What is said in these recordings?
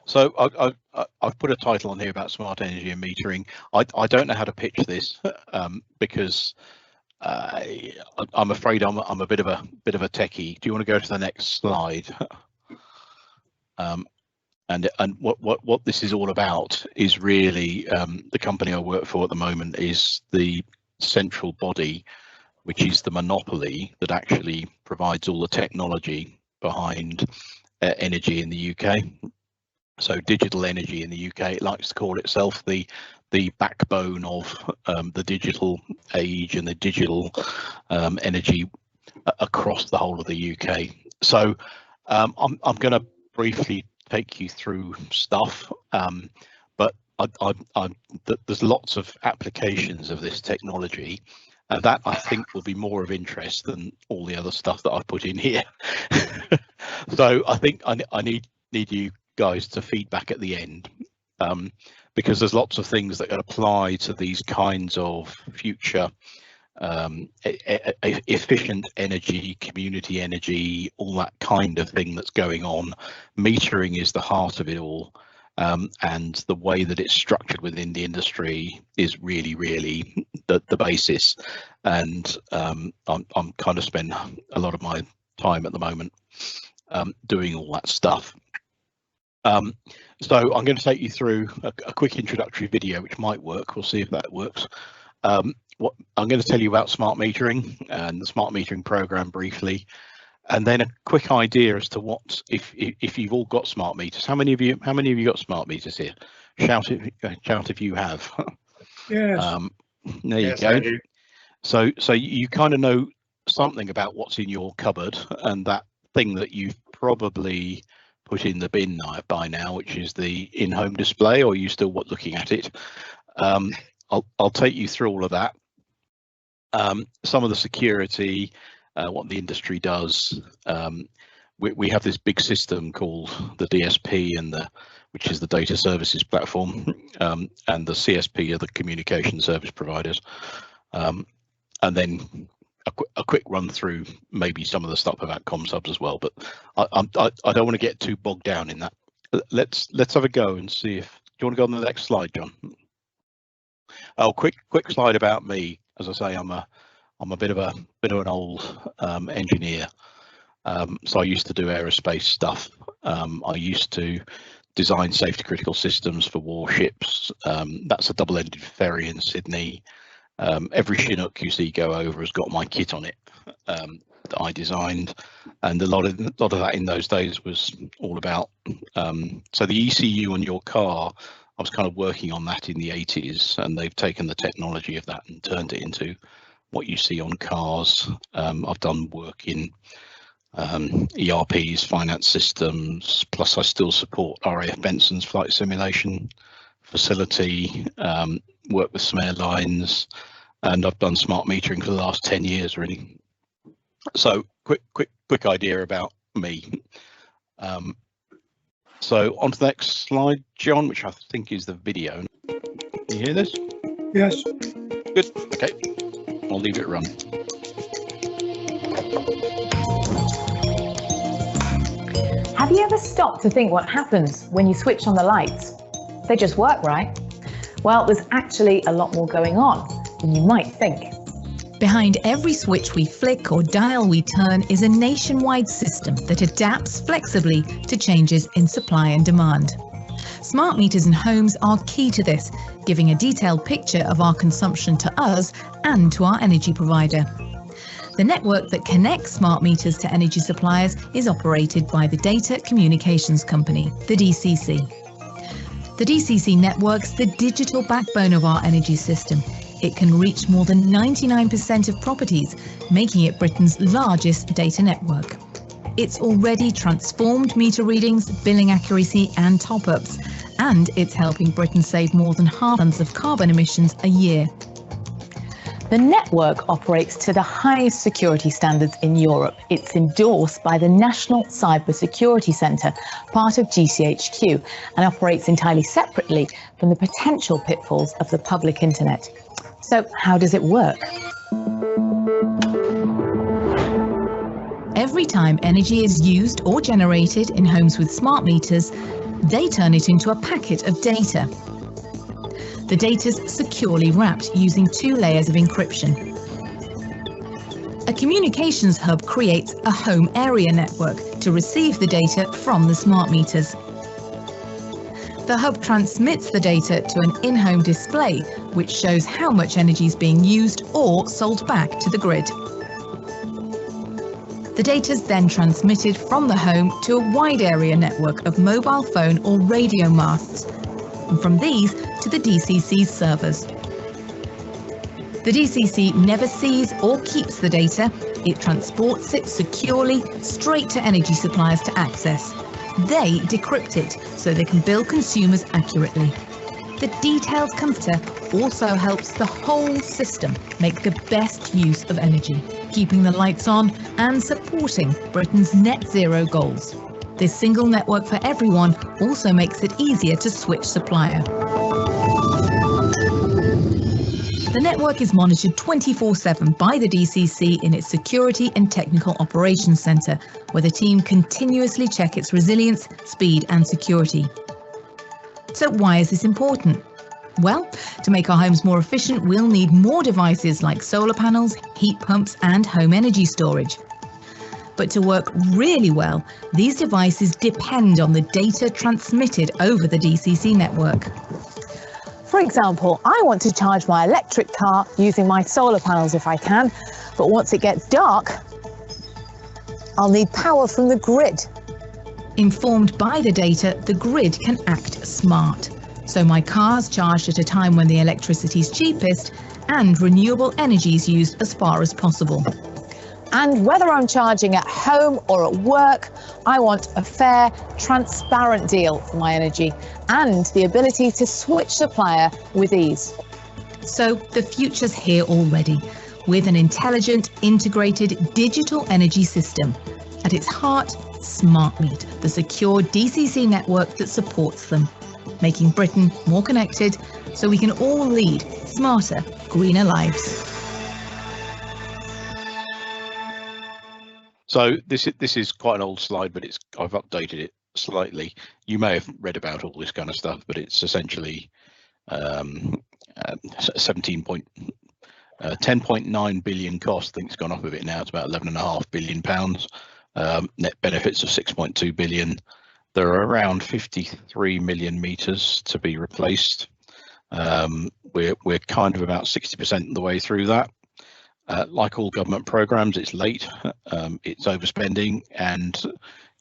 So I've put a title on here about smart energy and metering. I don't know how to pitch this because I'm afraid I'm a bit of a techie. Do you want to go to the next slide? And what this is all about is really the company I work for at the moment is the central body, which is the monopoly that actually provides all the technology behind energy in the UK. So digital energy in the UK, it likes to call itself the backbone of the digital age and the digital energy across the whole of the UK. So I'm going to briefly take you through stuff, but there's lots of applications of this technology. That I think will be more of interest than all the other stuff that I've put in here. So I think I need you guys to feedback at the end, because there's lots of things that can apply to these kinds of future efficient energy, community energy, all that kind of thing that's going on. Metering is the heart of it all. And the way that it's structured within the industry is really the basis. And I'm kind of spend a lot of my time at the moment doing all that stuff. So I'm going to take you through a quick introductory video, which might work. We'll see if that works. What I'm going to tell you about smart metering and the smart metering program briefly, and then a quick idea as to what if you've all got smart meters. How many of you got smart meters here? Shout if you have. Yes. There you go. So you kind of know something about what's in your cupboard and that thing that you've probably put in the bin by now, which is the in-home display, or are you still looking at it? I'll take you through all of that. Some of the security, what the industry does. We have this big system called the DSP, which is the data services platform, and the CSP are the communication service providers. And then a quick run through maybe some of the stuff about ComSubs as well. But I don't want to get too bogged down in that. Let's have a go and see if. Do you want to go on the next slide, John? Oh, quick slide about me. As I say, I'm a bit of an old engineer. So I used to do aerospace stuff. I used to design safety critical systems for warships. That's a double-ended ferry in Sydney. Every Chinook you see go over has got my kit on it that I designed, and a lot of that in those days was all about. So the ECU on your car, I was kind of working on that in the 80s, and they've taken the technology of that and turned it into what you see on cars. I've done work in ERPs, finance systems, plus I still support RAF Benson's flight simulation facility, work with some airlines, and I've done smart metering for the last 10 years really. So quick idea about me. So on to the next slide, John, which I think is the video. Can you hear this? Yes. Good. Okay. I'll leave it run. Have you ever stopped to think what happens when you switch on the lights? They just work, right? Well, there's actually a lot more going on than you might think. Behind every switch we flick or dial we turn is a nationwide system that adapts flexibly to changes in supply and demand. Smart meters in homes are key to this, giving a detailed picture of our consumption to us and to our energy provider. The network that connects smart meters to energy suppliers is operated by the Data Communications Company, the DCC. The DCC network's the digital backbone of our energy system. It can reach more than 99% of properties, making it Britain's largest data network. It's already transformed meter readings, billing accuracy and top-ups, and it's helping Britain save more than half tons of carbon emissions a year. The network operates to the highest security standards in Europe. It's endorsed by the National Cyber Security Centre, part of GCHQ, and operates entirely separately from the potential pitfalls of the public internet. So how does it work? Every time energy is used or generated in homes with smart meters, They turn it into a packet of data. The data's securely wrapped using 2 layers of encryption. A communications hub creates a home area network to receive the data from the smart meters. The hub transmits the data to an in-home display, which shows how much energy is being used or sold back to the grid. The data is then transmitted from the home to a wide area network of mobile phone or radio masts, and from these to the DCC's servers. The DCC never sees or keeps the data. It transports it securely straight to energy suppliers to access. They decrypt it so they can bill consumers accurately. The detailed computer also helps the whole system make the best use of energy, keeping the lights on and supporting Britain's net zero goals. This single network for everyone also makes it easier to switch supplier. The network is monitored 24/7 by the DCC in its Security and Technical Operations Centre, where the team continuously check its resilience, speed and security. So why is this important? Well, to make our homes more efficient, we'll need more devices like solar panels, heat pumps and home energy storage. But to work really well, these devices depend on the data transmitted over the DCC network. For example, I want to charge my electric car using my solar panels if I can, but once it gets dark, I'll need power from the grid. Informed by the data, the grid can act smart. So my car's charged at a time when the electricity is cheapest and renewable energy is used as far as possible. And whether I'm charging at home or at work, I want a fair, transparent deal for my energy and the ability to switch supplier with ease. So the future's here already, with an intelligent, integrated digital energy system. At its heart, SmartMeet, the secure DCC network that supports them, making Britain more connected so we can all lead smarter, greener lives. So this is quite an old slide, but I've updated it slightly. You may have read about all this kind of stuff, but it's essentially 10.9 billion cost. I think it's gone up a bit now. It's about 11.5 billion pounds. Net benefits of 6.2 billion. There are around 53 million meters to be replaced. We're kind of about 60% of the way through that. Like all government programs, it's late, it's overspending, and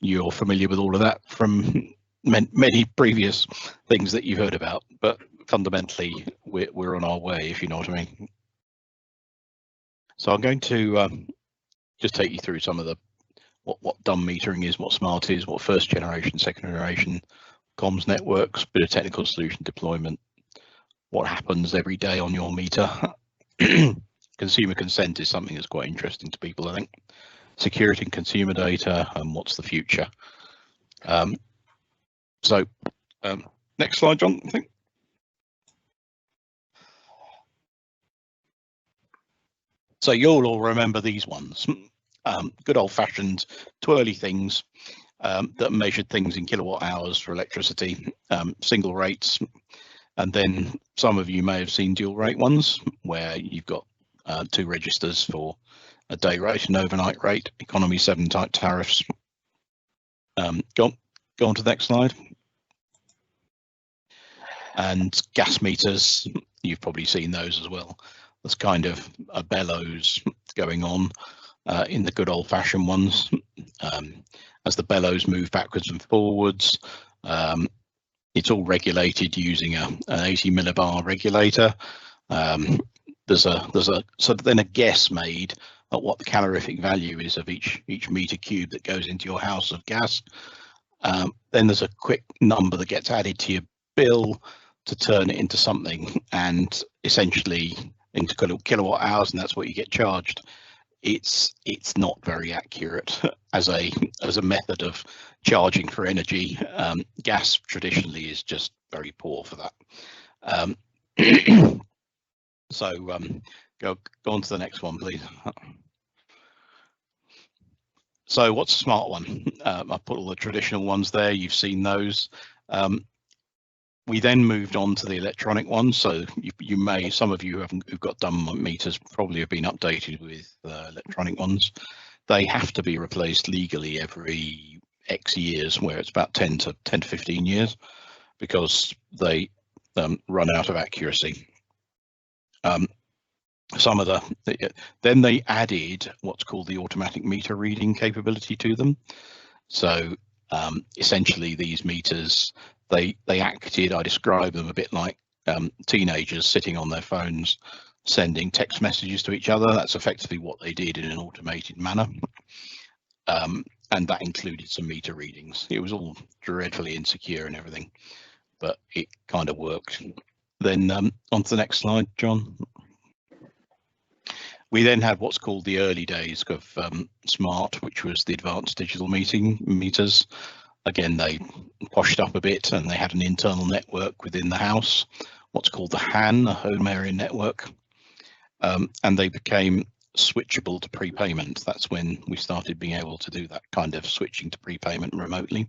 you're familiar with all of that from many previous things that you've heard about. But fundamentally, we're on our way, if you know what I mean. So I'm going to just take you through some of the what dumb metering is, what smart is, what first generation, second generation comms networks, bit of technical solution deployment, what happens every day on your meter. Consumer consent is something that's quite interesting to people, I think. Security and consumer data, and what's the future. Next slide, John, I think. So you'll all remember these ones. Good old-fashioned twirly things that measured things in kilowatt hours for electricity, single rates, and then some of you may have seen dual rate ones where you've got 2 registers for a day rate and overnight rate, economy 7 type tariffs. Go on to the next slide. And gas meters, you've probably seen those as well. There's kind of a bellows going on in the good old fashioned ones. As the bellows move backwards and forwards, it's all regulated using an 80 millibar regulator. There's then a guess made at what the calorific value is of each meter cube that goes into your house of gas. Then there's a quick number that gets added to your bill to turn it into something, and essentially into kilowatt hours, and that's what you get charged. It's not very accurate as a method of charging for energy. Gas traditionally is just very poor for that. So go on to the next one, please. So what's a smart one? I put all the traditional ones there. You've seen those. We then moved on to the electronic ones. So you may, some of you who've got dumb meters probably have been updated with electronic ones. They have to be replaced legally every X years, where it's about 10 to 15 years, because they run out of accuracy. Some of then they added what's called the automatic meter reading capability to them. So essentially these meters, they acted, I describe them a bit like teenagers sitting on their phones sending text messages to each other. That's effectively what they did in an automated manner. And that included some meter readings. It was all dreadfully insecure and everything, but it kind of worked. Then on to the next slide, John. We then had what's called the early days of SMART, which was the advanced digital meters. Again, they poshed up a bit, and they had an internal network within the house, what's called the HAN, a home area network, and they became switchable to prepayment. That's when we started being able to do that kind of switching to prepayment remotely.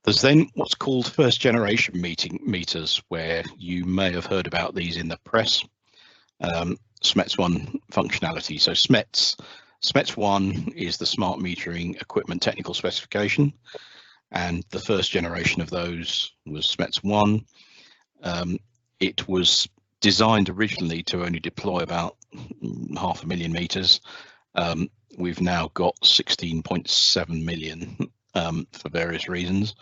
There's then what's called first generation meters, where you may have heard about these in the press. SMETS 1 functionality. So SMETS 1 is the smart metering equipment technical specification, and the first generation of those was SMETS 1. It was designed originally to only deploy about 500,000 meters. We've now got 16.7 million for various reasons,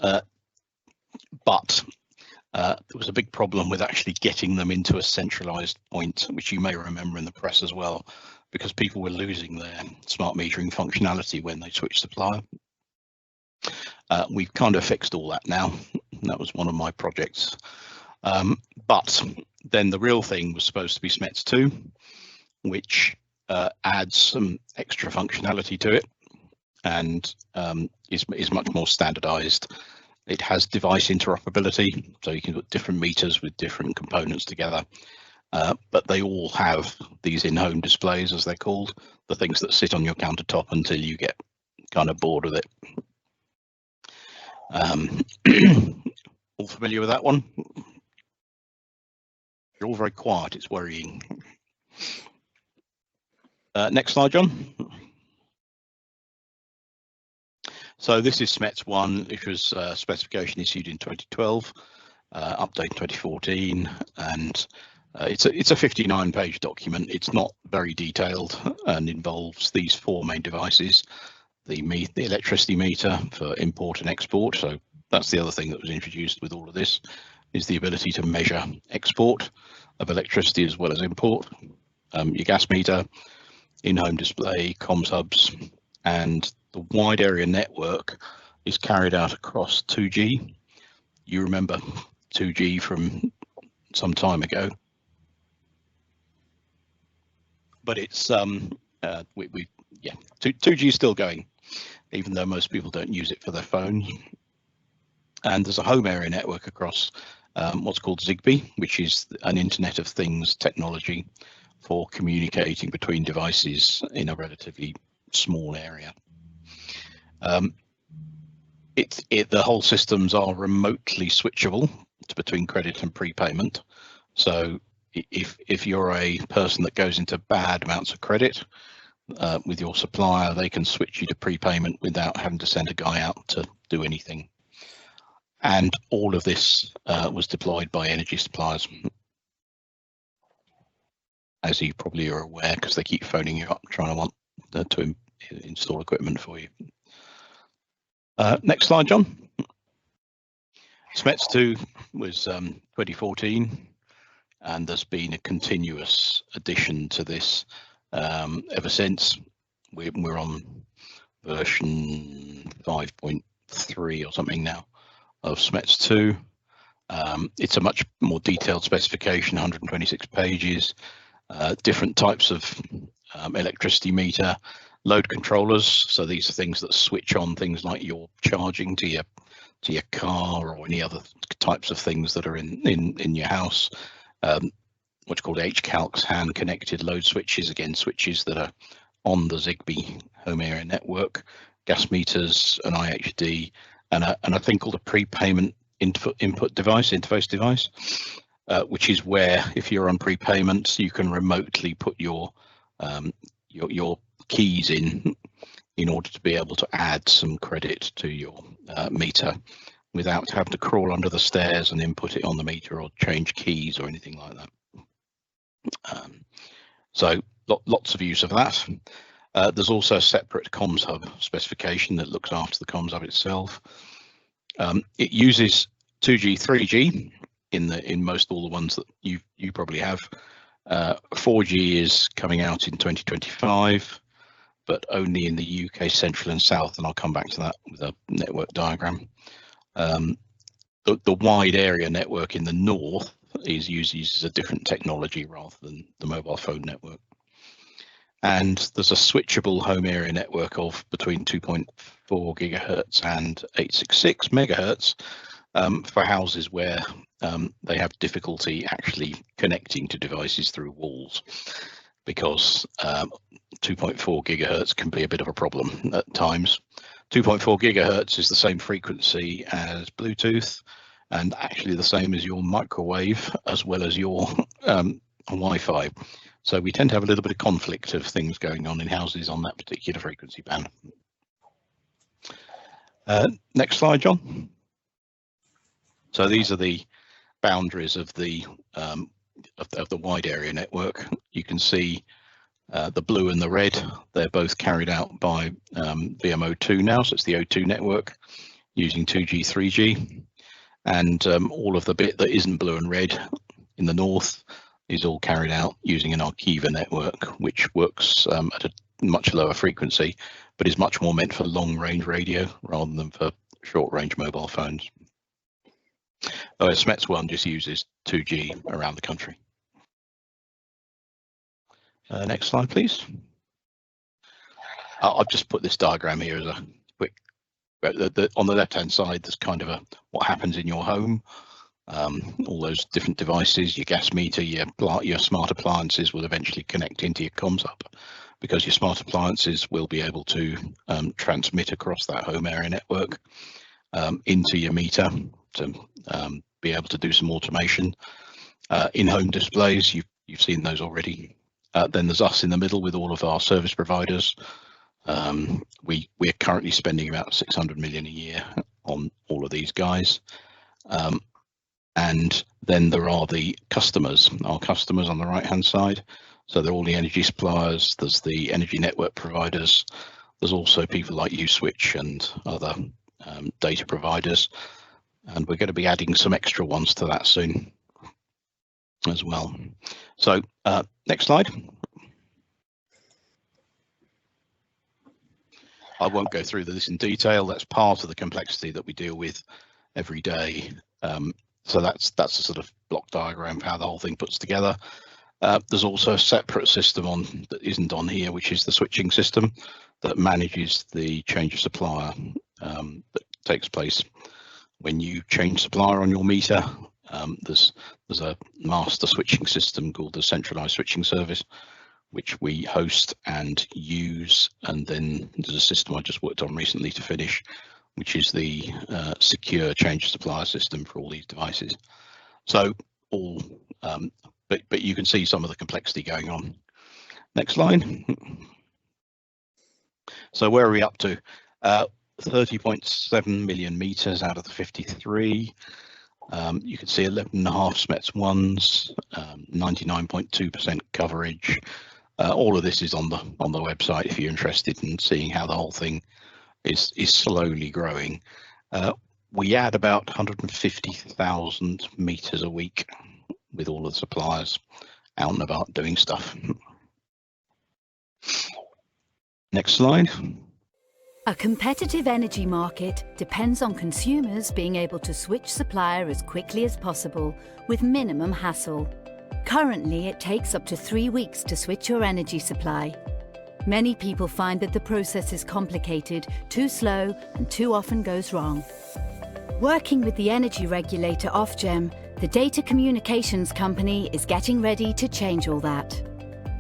but there was a big problem with actually getting them into a centralized point, which you may remember in the press as well, because people were losing their smart metering functionality when they switched supplier. We've kind of fixed all that now. That was one of my projects. But then the real thing was supposed to be SMETS 2, which adds some extra functionality to it and is much more standardized. It has device interoperability, so you can put different meters with different components together, but they all have these in-home displays, as they're called, the things that sit on your countertop until you get kind of bored with it. All familiar with that one? You're all very quiet, it's worrying. Next slide, John. So this is SMETS 1, which was specification issued in 2012, update in 2014, and it's a 59-page document. It's not very detailed and involves these four main devices: the electricity meter for import and export. So that's the other thing that was introduced with all of this, is the ability to measure export of electricity as well as import. Your gas meter, in-home display, comms hubs, and the wide area network is carried out across 2G. You remember 2G from some time ago, but it's 2G is still going, even though most people don't use it for their phones. And there's a home area network across what's called Zigbee, which is an Internet of Things technology for communicating between devices in a relatively small area. The whole systems are remotely switchable between credit and prepayment. So if you're a person that goes into bad amounts of credit with your supplier, they can switch you to prepayment without having to send a guy out to do anything. And all of this was deployed by energy suppliers, as you probably are aware, because they keep phoning you up trying to install equipment for you. Next slide, John. SMETS 2 was 2014, and there's been a continuous addition to this ever since. We're on version 5.3 or something now of SMETS 2. It's a much more detailed specification, 126 pages, different types of electricity meter, load controllers. So these are things that switch on things like your charging to your car or any other types of things that are in your house. What's called HCalcs, hand connected load switches, again switches that are on the Zigbee home area network, gas meters, an IHD, and a thing called a prepayment interface device, which is where, if you're on prepayment, you can remotely put your keys in order to be able to add some credit to your meter without having to crawl under the stairs and input it on the meter or change keys or anything like that. So lots of use of that. There's also a separate comms hub specification that looks after the comms hub itself. It uses 2G, 3G in most all the ones that you probably have. 4G is coming out in 2025, but only in the UK Central and South, and I'll come back to that with a network diagram. The wide area network in the north uses a different technology rather than the mobile phone network. And there's a switchable home area network of between 2.4 gigahertz and 866 megahertz for houses where they have difficulty actually connecting to devices through walls, because 2.4 gigahertz can be a bit of a problem at times. 2.4 gigahertz is the same frequency as Bluetooth, and actually the same as your microwave as well as your Wi-Fi. So we tend to have a little bit of conflict of things going on in houses on that particular frequency band. Next slide, John. So these are the boundaries of the wide area network. You can see the blue and the red. They're both carried out by VMO2 now, so it's the O2 network using 2G, 3G, and all of the bit that isn't blue and red in the north is all carried out using an Arqiva network, which works at a much lower frequency, but is much more meant for long-range radio rather than for short-range mobile phones. SMETS 1 just uses 2G around the country. Next slide, please. I've just put this diagram here as a quick. On the left-hand side, there's kind of what happens in your home. All those different devices, your gas meter, your smart appliances will eventually connect into your comms hub, because your smart appliances will be able to transmit across that home area network into your meter to be able to do some automation. In-home displays, you've seen those already. Then there's us in the middle with all of our service providers. We're currently spending about 600 million a year on all of these guys. And then there are the customers, our customers on the right hand side. So they're all the energy suppliers, there's the energy network providers, there's also people like USwitch and other data providers, and we're going to be adding some extra ones to that soon as well. So next slide. I won't go through this in detail. That's part of the complexity that we deal with every day. So that's a sort of block diagram of how the whole thing puts together. There's also a separate system that isn't on here, which is the switching system that manages the change of supplier that takes place when you change supplier on your meter. There's a master switching system called the centralized switching service, which we host and use, and then there's a system I just worked on recently to finish, which is the secure change of supplier system for all these devices. So all, but you can see some of the complexity going on. Next slide. So where are we up to? 30.7 million meters out of the 53. You can see 11.5 SMETS 1s, 99.2% coverage. All of this is on the website if you're interested in seeing how the whole thing is slowly growing. We add about 150,000 meters a week with all of the suppliers out and about doing stuff. Next slide. A competitive energy market depends on consumers being able to switch supplier as quickly as possible with minimum hassle. Currently, it takes up to 3 weeks to switch your energy supply. Many people find that the process is complicated, too slow, and too often goes wrong. Working with the energy regulator Ofgem, the data communications company is getting ready to change all that.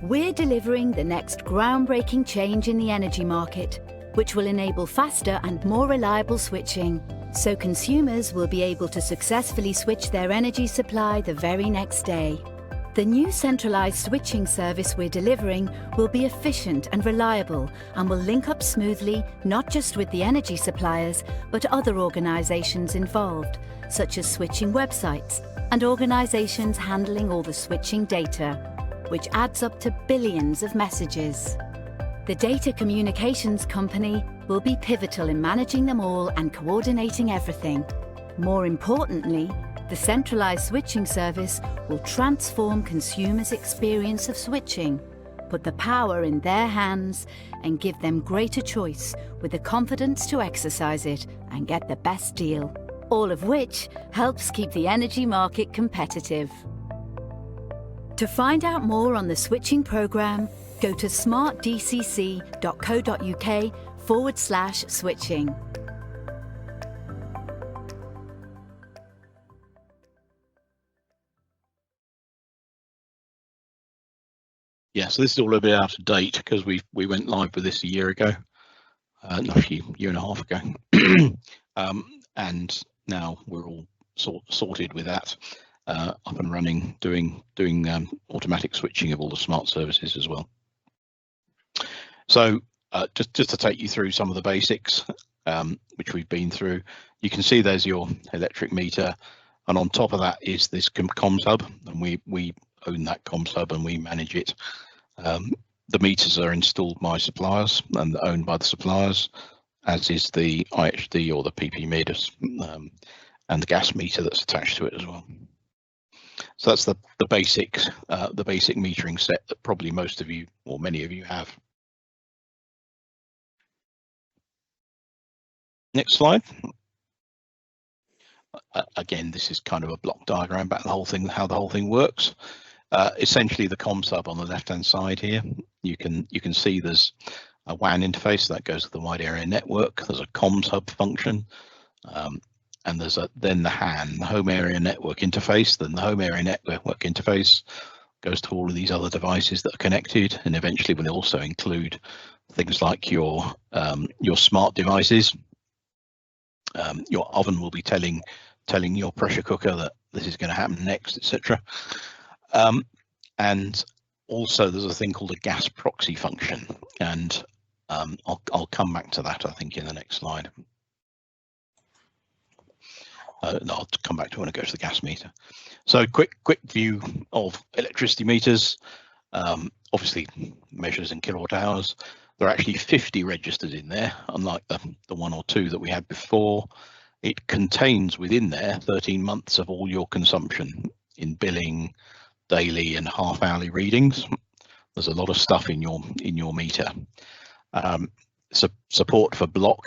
We're delivering the next groundbreaking change in the energy market, which will enable faster and more reliable switching, so consumers will be able to successfully switch their energy supply the very next day. The new centralised switching service we're delivering will be efficient and reliable and will link up smoothly not just with the energy suppliers but other organisations involved, such as switching websites and organisations handling all the switching data, which adds up to billions of messages. The data communications company will be pivotal in managing them all and coordinating everything. More importantly, the centralised switching service will transform consumers' experience of switching, put the power in their hands and give them greater choice with the confidence to exercise it and get the best deal. All of which helps keep the energy market competitive. To find out more on the switching programme, go to smartdcc.co.uk/switching. Yeah, so this is all a bit out of date because we went live with this a year ago, not a year and a half ago, and now we're all sorted with that, up and running, doing automatic switching of all the smart services as well. So just to take you through some of the basics, which we've been through, you can see there's your electric meter, and on top of that is this comms hub, and we own that comms hub and we manage it. The meters are installed by suppliers and owned by the suppliers, as is the IHD or the PP meters, and the gas meter that's attached to it as well. So that's the basic metering set that probably most of you or many of you have. Next slide. Again, this is kind of a block diagram about the whole thing, how the whole thing works. Essentially, the comms hub on the left-hand side here, you can see there's a WAN interface that goes to the wide area network. There's a comms hub function, and there's then the HAN, the home area network interface. Then the home area network interface goes to all of these other devices that are connected, and eventually will also include things like your smart devices. Your oven will be telling your pressure cooker that this is going to happen next, etc. And also there's a thing called a gas proxy function, and I'll come back to that, I think, in the next slide. No, I'll come back to when I go to the gas meter. So quick view of electricity meters. Obviously measures in kilowatt hours. There are actually 50 registered in there, unlike the one or two that we had before. It contains within there 13 months of all your consumption in billing, daily and half-hourly readings. There's a lot of stuff in your meter. Support for block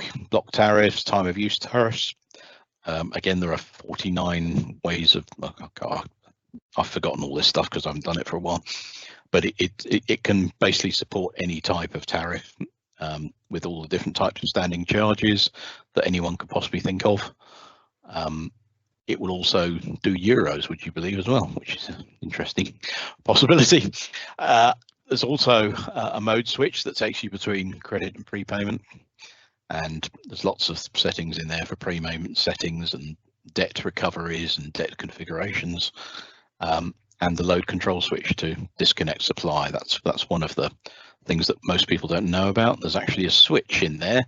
tariffs, time of use tariffs. Again, there are 49 ways of. I've forgotten all this stuff because I haven't done it for a while. But it can basically support any type of tariff, with all the different types of standing charges that anyone could possibly think of. It will also do euros, would you believe, as well, which is an interesting possibility. There's also a mode switch that takes you between credit and prepayment, and there's lots of settings in there for prepayment settings and debt recoveries and debt configurations. And the load control switch to disconnect supply. That's one of the things that most people don't know about. There's actually a switch in there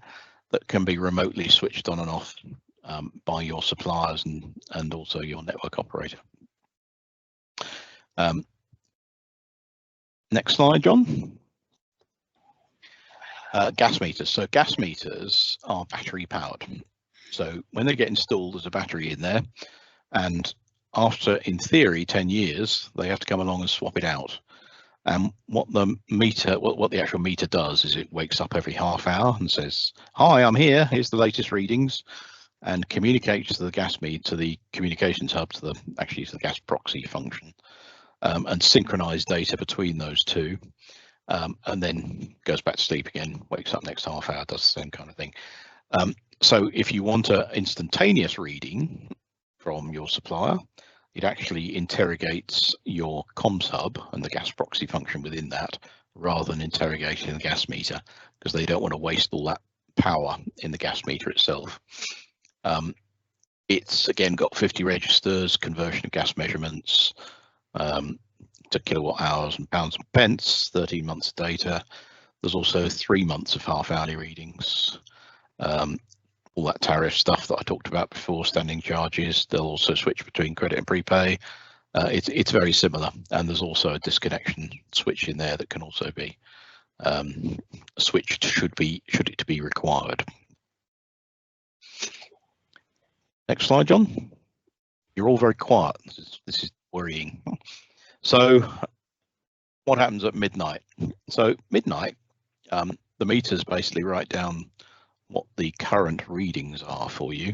that can be remotely switched on and off by your suppliers and also your network operator. Next slide, John. Gas meters. So gas meters are battery powered. So when they get installed, there's a battery in there, and after, in theory, 10 years, they have to come along and swap it out. And what the actual meter does is it wakes up every half hour and says, "Hi, I'm here. Here's the latest readings," and communicates to the gas meter, to the communications hub, to the gas proxy function, and synchronize data between those two, and then goes back to sleep again, wakes up next half hour, does the same kind of thing. So if you want an instantaneous reading from your supplier, it actually interrogates your comms hub and the gas proxy function within that, rather than interrogating the gas meter, because they don't want to waste all that power in the gas meter itself. It's again got 50 registers, conversion of gas measurements to kilowatt hours and pounds and pence, 13 months of data. There's also 3 months of half-hourly readings. All that tariff stuff that I talked about before, standing charges. They'll also switch between credit and prepay. It's very similar, and there's also a disconnection switch in there that can also be switched should it to be required. Next slide, John. You're all very quiet. This is worrying. So what happens at midnight? So midnight, the meters basically write down what the current readings are for you.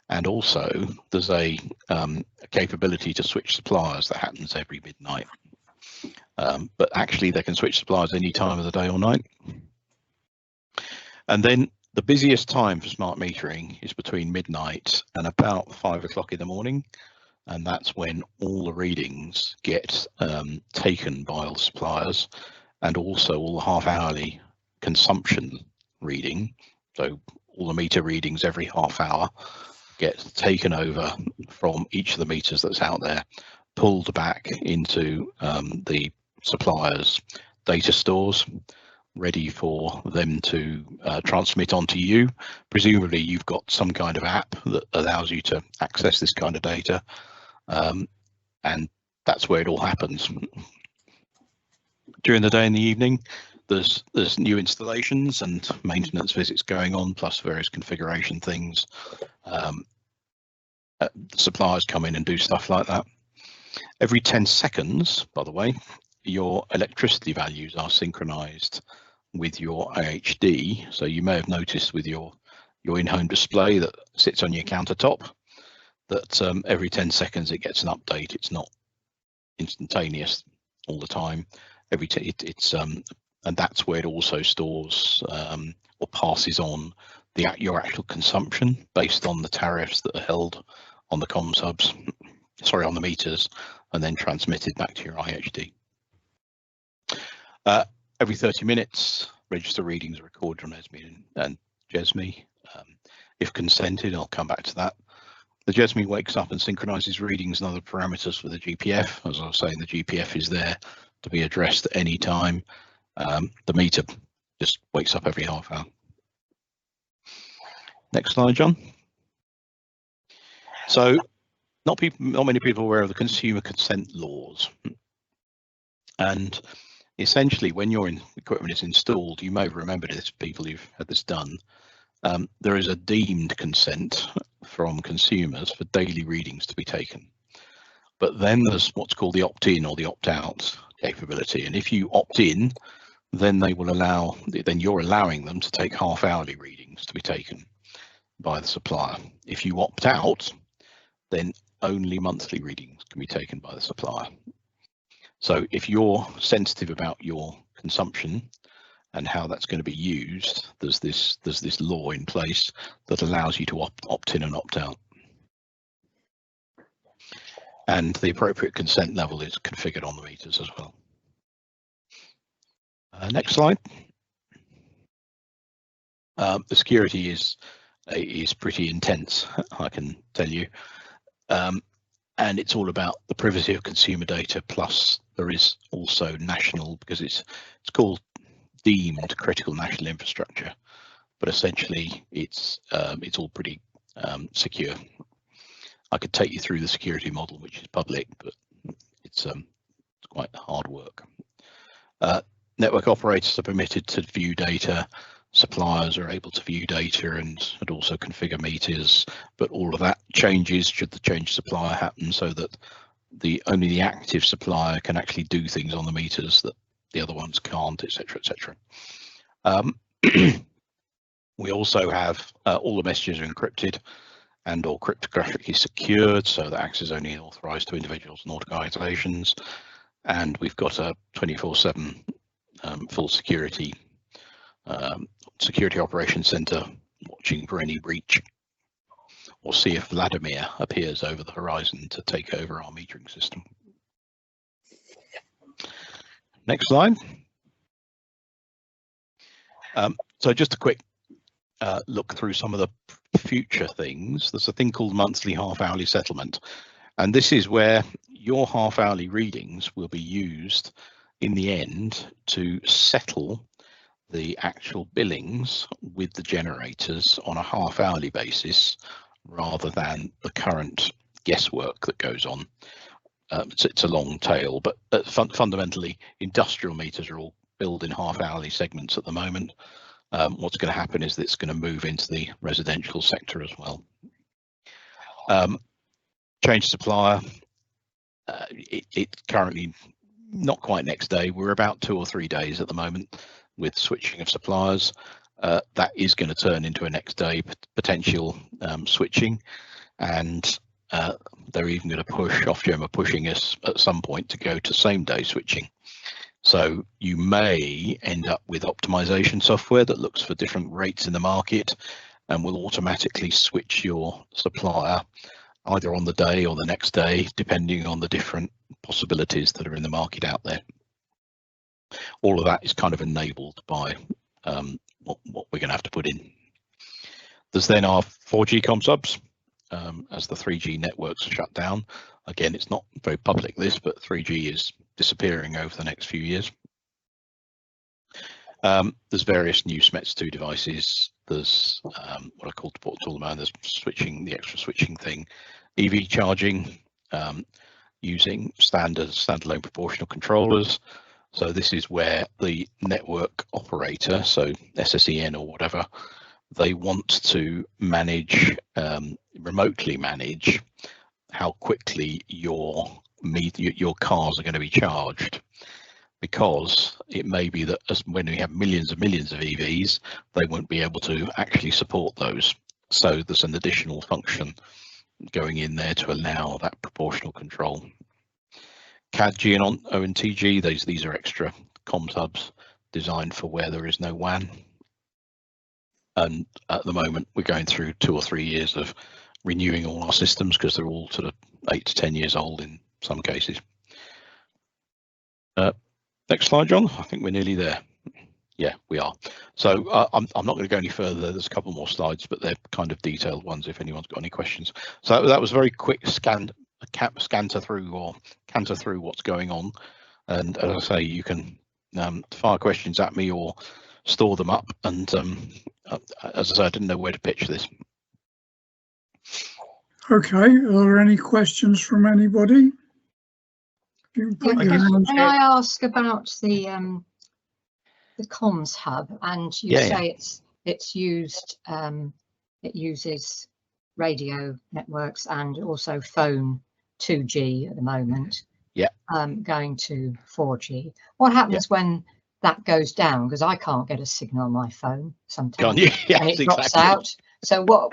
And also there's a capability to switch suppliers that happens every midnight. But actually they can switch suppliers any time of the day or night. And then the busiest time for smart metering is between midnight and about 5 o'clock in the morning. And that's when all the readings get taken by all the suppliers, and also all the half-hourly consumption reading. So all the meter readings every half hour get taken over from each of the meters that's out there, pulled back into the suppliers' data stores, ready for them to transmit onto you. Presumably you've got some kind of app that allows you to access this kind of data. And that's where it all happens. During the day and the evening, there's new installations and maintenance visits going on, plus various configuration things. Suppliers come in and do stuff like that. Every 10 seconds, by the way, your electricity values are synchronized with your IHD. So you may have noticed with your in-home display that sits on your countertop that every 10 seconds it gets an update. It's not instantaneous all the time. And that's where it also stores or passes on your actual consumption based on the tariffs that are held on the comms hubs, sorry, on the meters, and then transmitted back to your IHD. Every 30 minutes, register readings are recorded on ESME and GESME. If consented, I'll come back to that. The GESME wakes up and synchronizes readings and other parameters for the GPF. As I was saying, the GPF is there to be addressed at any time. The meter just wakes up every half hour. Next slide, John. So not many people are aware of the consumer consent laws. And essentially, when your equipment is installed, you may have remembered this, people who've had this done, there is a deemed consent from consumers for daily readings to be taken. But then there's what's called the opt-in or the opt-out capability. And if you opt in, then you're allowing them to take half-hourly readings to be taken by the supplier. If you opt out, then only monthly readings can be taken by the supplier. So if you're sensitive about your consumption and how that's going to be used, there's this law in place that allows you to opt in and opt out. And the appropriate consent level is configured on the meters as well. Next slide. The security is pretty intense, I can tell you. And it's all about the privacy of consumer data, plus there is also national, because it's called deemed critical national infrastructure, but essentially it's all pretty secure. I could take you through the security model, which is public, but it's quite hard work. Network operators are permitted to view data. Suppliers are able to view data and also configure meters, but all of that changes should the change supplier happen, so that only the active supplier can actually do things on the meters that the other ones can't, etc., etc. We also have all the messages are encrypted and or cryptographically secured, so that access is only authorized to individuals and organizations. And we've got a 24/7 full security operations center watching for any breach, or see if Vladimir appears over the horizon to take over our metering system. Next slide. So just a quick look through some of the future things, there's a thing called monthly half-hourly settlement, and this is where your half-hourly readings will be used in the end to settle the actual billings with the generators on a half-hourly basis, rather than the current guesswork that goes on. It's a long tail, but fundamentally, industrial meters are all billed in half-hourly segments at the moment. What's going to happen is that it's going to move into the residential sector as well. Change supplier. It's currently not quite next day. We're about 2 or 3 days at the moment with switching of suppliers. That is going to turn into a next day potential switching, and they're even going to push, Ofgem are pushing us at some point to go to same day switching. So you may end up with optimization software that looks for different rates in the market and will automatically switch your supplier either on the day or the next day, depending on the different possibilities that are in the market out there. All of that is kind of enabled by what we're going to have to put in. There's then our 4G comm subs. As the 3G networks are shut down. Again, it's not very public, this, but 3G is disappearing over the next few years. There's various new SMETS2 devices. There's what I call the port toolman. There's switching, the extra switching thing, EV charging, using standalone proportional controllers. So this is where the network operator, so SSEN or whatever, they want to manage, remotely manage how quickly your cars are going to be charged, because it may be that when we have millions and millions of EVs, they won't be able to actually support those. So there's an additional function going in there to allow that proportional control. CAD-G and ONTG, these are extra comm hubs designed for where there is no WAN. And at the moment, we're going through 2 or 3 years of renewing all our systems because they're all sort of 8 to 10 years old in some cases. Next slide, John. I think we're nearly there. Yeah, we are. So I'm not going to go any further. There's a couple more slides, but they're kind of detailed ones if anyone's got any questions. So that was a very quick canter through what's going on. And as I say, you can fire questions at me or store them up, and as I said, I didn't know where to pitch this. Okay, are there any questions from anybody? Can I ask about the comms hub? And you say it's used, it uses radio networks and also phone 2G at the moment. Yeah. Going to 4G. What happens when that goes down? Because I can't get a signal on my phone sometimes, and it drops out. So what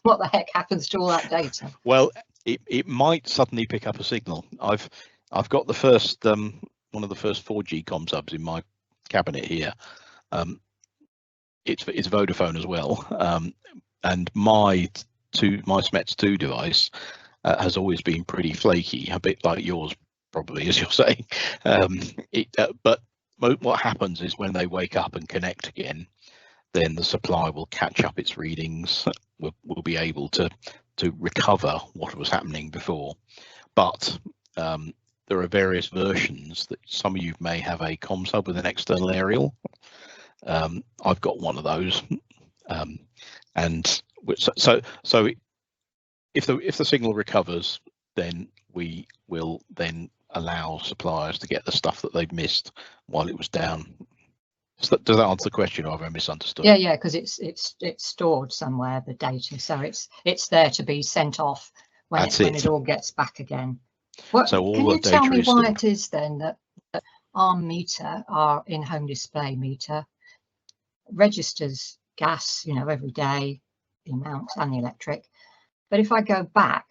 the heck happens to all that data? Well, it might suddenly pick up a signal. I've got the first one of the first 4G comm subs in my cabinet here. It's Vodafone as well, and my SMETS2 device has always been pretty flaky, a bit like yours probably, as you're saying. But what happens is when they wake up and connect again, then the supply will catch up its readings. We'll be able to recover what was happening before. But there are various versions that some of you may have a comm hub with an external aerial. I've got one of those, and so if the signal recovers, then we will then allow suppliers to get the stuff that they've missed while it was down. Does that answer the question, or have I misunderstood? Yeah, because it's stored somewhere, the data, so it's there to be sent off when it all gets back again. So all can the you data tell me is why it is then that our meter, our in-home display meter, registers gas, every day, the amount and the electric, but if I go back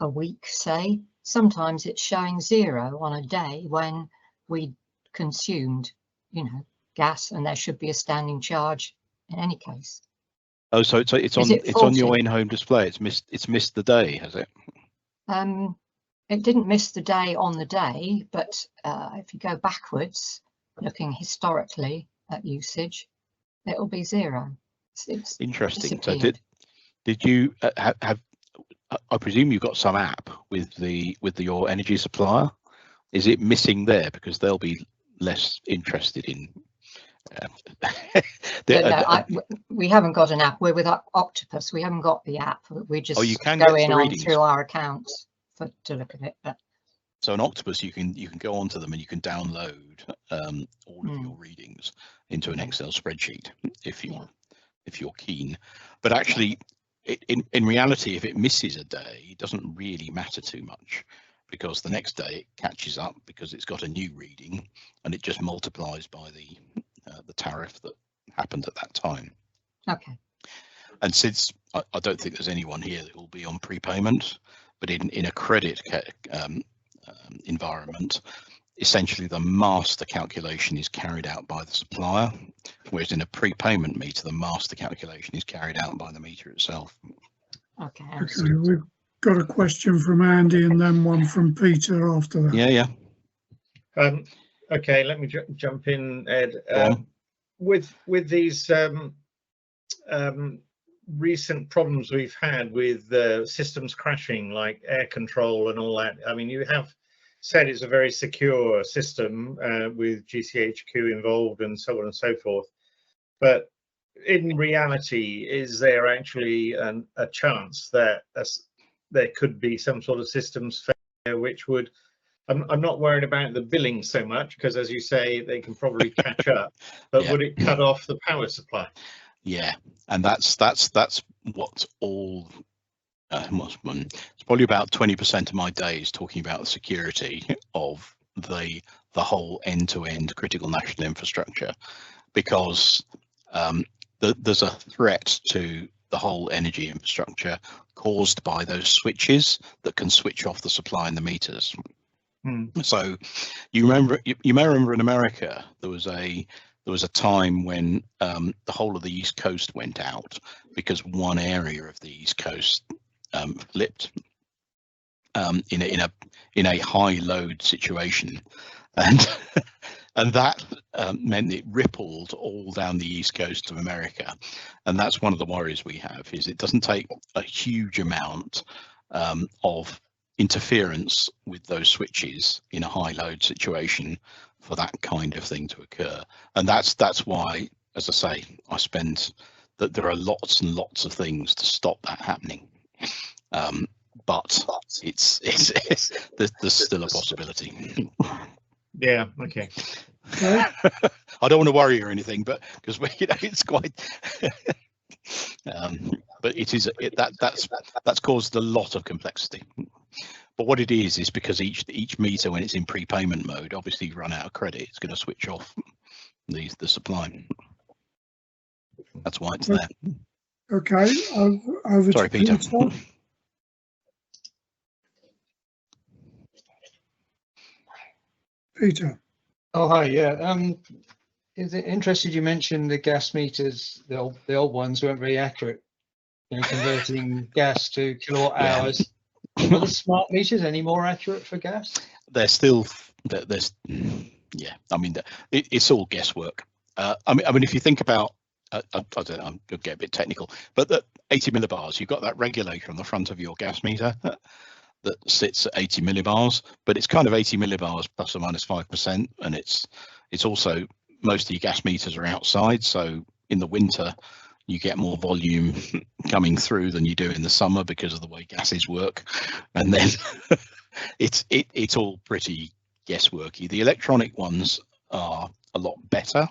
a week, say, sometimes it's showing 0 on a day when we consumed, gas, and there should be a standing charge in any case. Oh, so it's on your in-home display. It's missed the day, has it? It didn't miss the day on the day, but if you go backwards, looking historically at usage, it'll be 0. It's Interesting. So disappeared. did you have? I presume you've got some app with your energy supplier. Is it missing there because they'll be less interested in? We haven't got an app. We're with Octopus. We haven't got the app. We just you can go get in the on readings through our accounts to look at it. But so an Octopus, you can go onto them and you can download all of your readings into an Excel spreadsheet if you're keen. But actually, in reality, if it misses a day, it doesn't really matter too much, because the next day it catches up because it's got a new reading and it just multiplies by the tariff that happened at that time. okay. And since I don't think there's anyone here that will be on prepayment, but in a credit environment, essentially the master calculation is carried out by the supplier, whereas in a prepayment meter, the master calculation is carried out by the meter itself. Okay. Okay, we've got a question from Andy and then one from Peter after that. Yeah. Okay, let me jump in, Ed. With these recent problems we've had with systems crashing, like air control and all that, I mean, you have said it's a very secure system with GCHQ involved and so on and so forth. But in reality, is there actually a chance that there could be some sort of systems failure which would... I'm not worried about the billing so much, because as you say, they can probably catch up, but would it cut off the power supply? Yeah, and that's what all it's probably about 20% of my days talking about the security of the whole end-to-end critical national infrastructure, because there's a threat to the whole energy infrastructure caused by those switches that can switch off the supply and the meters. So you may remember in America there was a time when the whole of the East Coast went out because one area of the East Coast flipped in a high load situation, and that meant it rippled all down the East Coast of America. And that's one of the worries we have, is it doesn't take a huge amount of interference with those switches in a high load situation for that kind of thing to occur. And that's why, as I say, I spend that there are lots and lots of things to stop that happening. But there's still a possibility. Yeah. Okay. I don't want to worry or anything, but because it's quite. But that's caused a lot of complexity. But what it is because each meter, when it's in prepayment mode, obviously you run out of credit, it's going to switch off the supply. That's why it's there. Okay, over Sorry, to Peter. Peter. Oh, hi. Yeah. Is it interested you mentioned the gas meters, the old ones weren't very accurate, converting gas to kilowatt hours. Are the smart meters any more accurate for gas? They're still, yeah, I mean, it's all guesswork. I mean, if you think about, I don't know, I'm going to get a bit technical, but the 80 millibars, you've got that regulator on the front of your gas meter that sits at 80 millibars, but it's kind of 80 millibars plus or minus 5%. And it's also, most of your gas meters are outside. So in the winter, you get more volume coming through than you do in the summer because of the way gases work. And then it's all pretty guessworky. The electronic ones are a lot better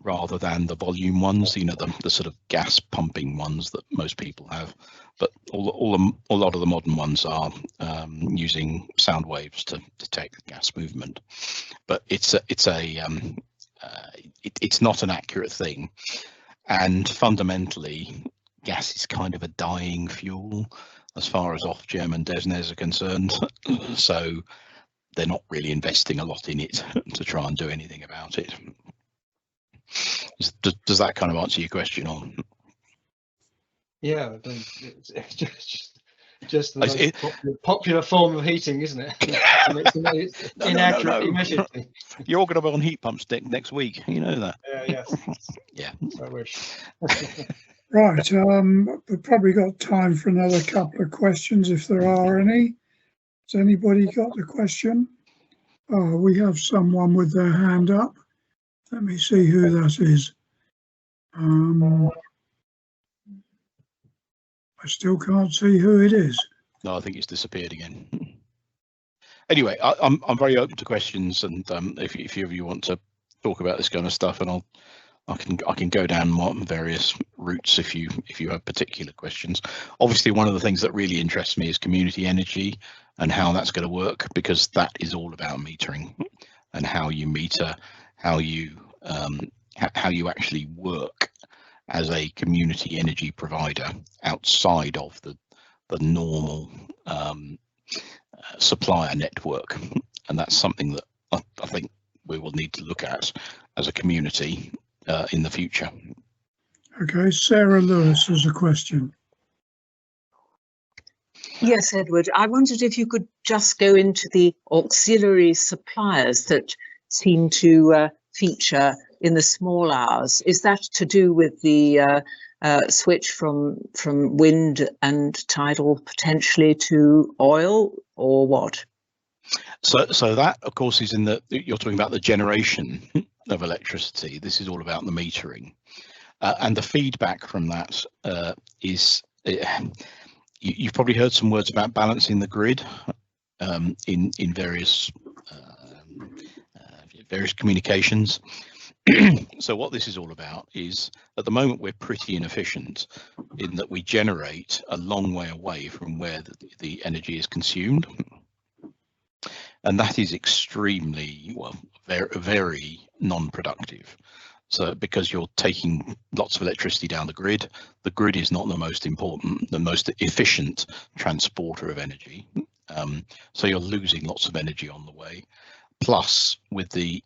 rather than the volume ones, the sort of gas pumping ones that most people have. But a lot of the modern ones are using sound waves to detect gas movement. But it's not an accurate thing. And fundamentally, gas is kind of a dying fuel as far as Ofgem and DESNZ are concerned. So they're not really investing a lot in it to try and do anything about it. Does that kind of answer your question? Or? Yeah, it's just just the most popular form of heating, isn't it? And it's inaccurately measured. You're all going to be on heat pumps next week. You know that. Yes. Yeah. I wish. Right, we've probably got time for another couple of questions if there are any. Has anybody got the question? Oh, we have someone with their hand up. Let me see who that is. I still can't see who it is. No, I think it's disappeared again. Anyway, I'm very open to questions, and if you want to talk about this kind of stuff, and I can go down various routes if you have particular questions. Obviously, one of the things that really interests me is community energy and how that's going to work, because that is all about metering and how you meter, how you actually work as a community energy provider outside of the normal supplier network, and that's something that I think we will need to look at as a community in the future. Okay, Sarah Lewis has a question. Yes, Edward, I wondered if you could just go into the auxiliary suppliers that seem to feature in the small hours. Is that to do with the switch from wind and tidal potentially to oil, or what? So that, of course, is you're talking about the generation of electricity. This is all about the metering, and the feedback from that is. You've probably heard some words about balancing the grid in various communications. So what this is all about is, at the moment, we're pretty inefficient in that we generate a long way away from where the energy is consumed, and that is extremely, well, very non-productive. So because you're taking lots of electricity down the grid is not the most efficient transporter of energy. So you're losing lots of energy on the way. Plus, with the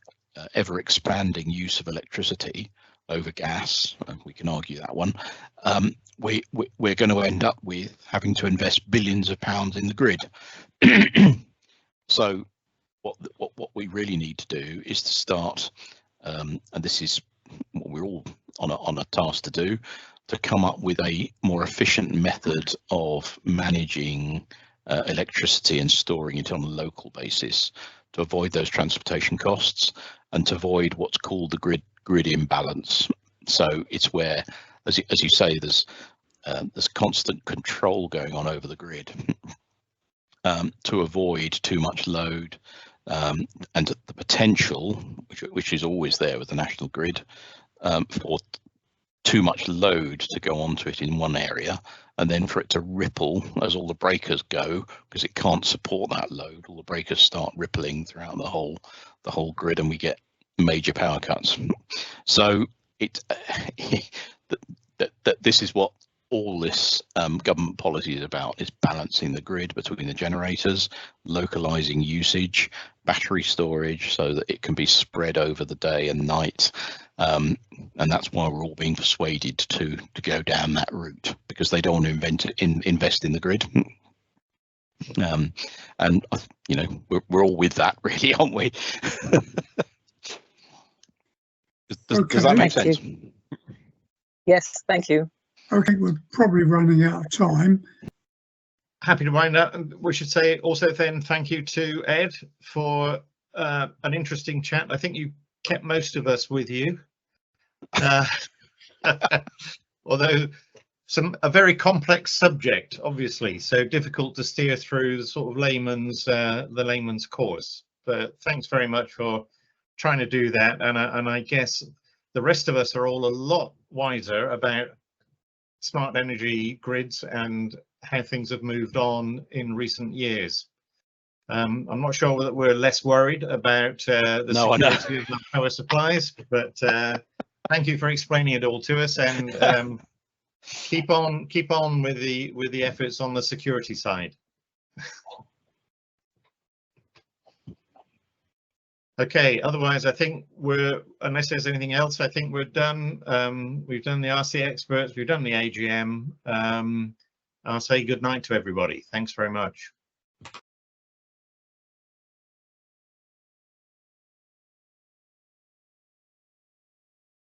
ever expanding use of electricity over gas, we can argue that one, we're going to end up with having to invest billions of pounds in the grid. So what we really need to do is to start, and this is what we're all on a task to do, to come up with a more efficient method of managing electricity and storing it on a local basis, to avoid those transportation costs and to avoid what's called the grid imbalance. So it's where, as you say, there's constant control going on over the grid to avoid too much load, and the potential, which is always there with the national grid, for too much load to go onto it in one area, and then for it to ripple as all the breakers go, because it can't support that load. All the breakers start rippling throughout the whole grid, and we get major power cuts. So this is what all this government policy is about, is balancing the grid between the generators, localizing usage, battery storage so that it can be spread over the day and night, and that's why we're all being persuaded to go down that route, because they don't want to invest in the grid. And you know, we're all with that, really, aren't we? Does that make sense? Yes, thank you. Okay, we're probably running out of time. Happy to wind up. We should say also then thank you to Ed for an interesting chat. I think you kept most of us with you, although a very complex subject, obviously, so difficult to steer through the sort of the layman's course. But thanks very much for trying to do that, and I guess the rest of us are all a lot wiser about smart energy grids and how things have moved on in recent years. I'm not sure whether we're less worried about the security of our power supplies, but thank you for explaining it all to us, and keep on with the efforts on the security side. Okay, otherwise I think unless there's anything else, I think we're done. We've done the RC experts, we've done the AGM. I'll say good night to everybody. Thanks very much.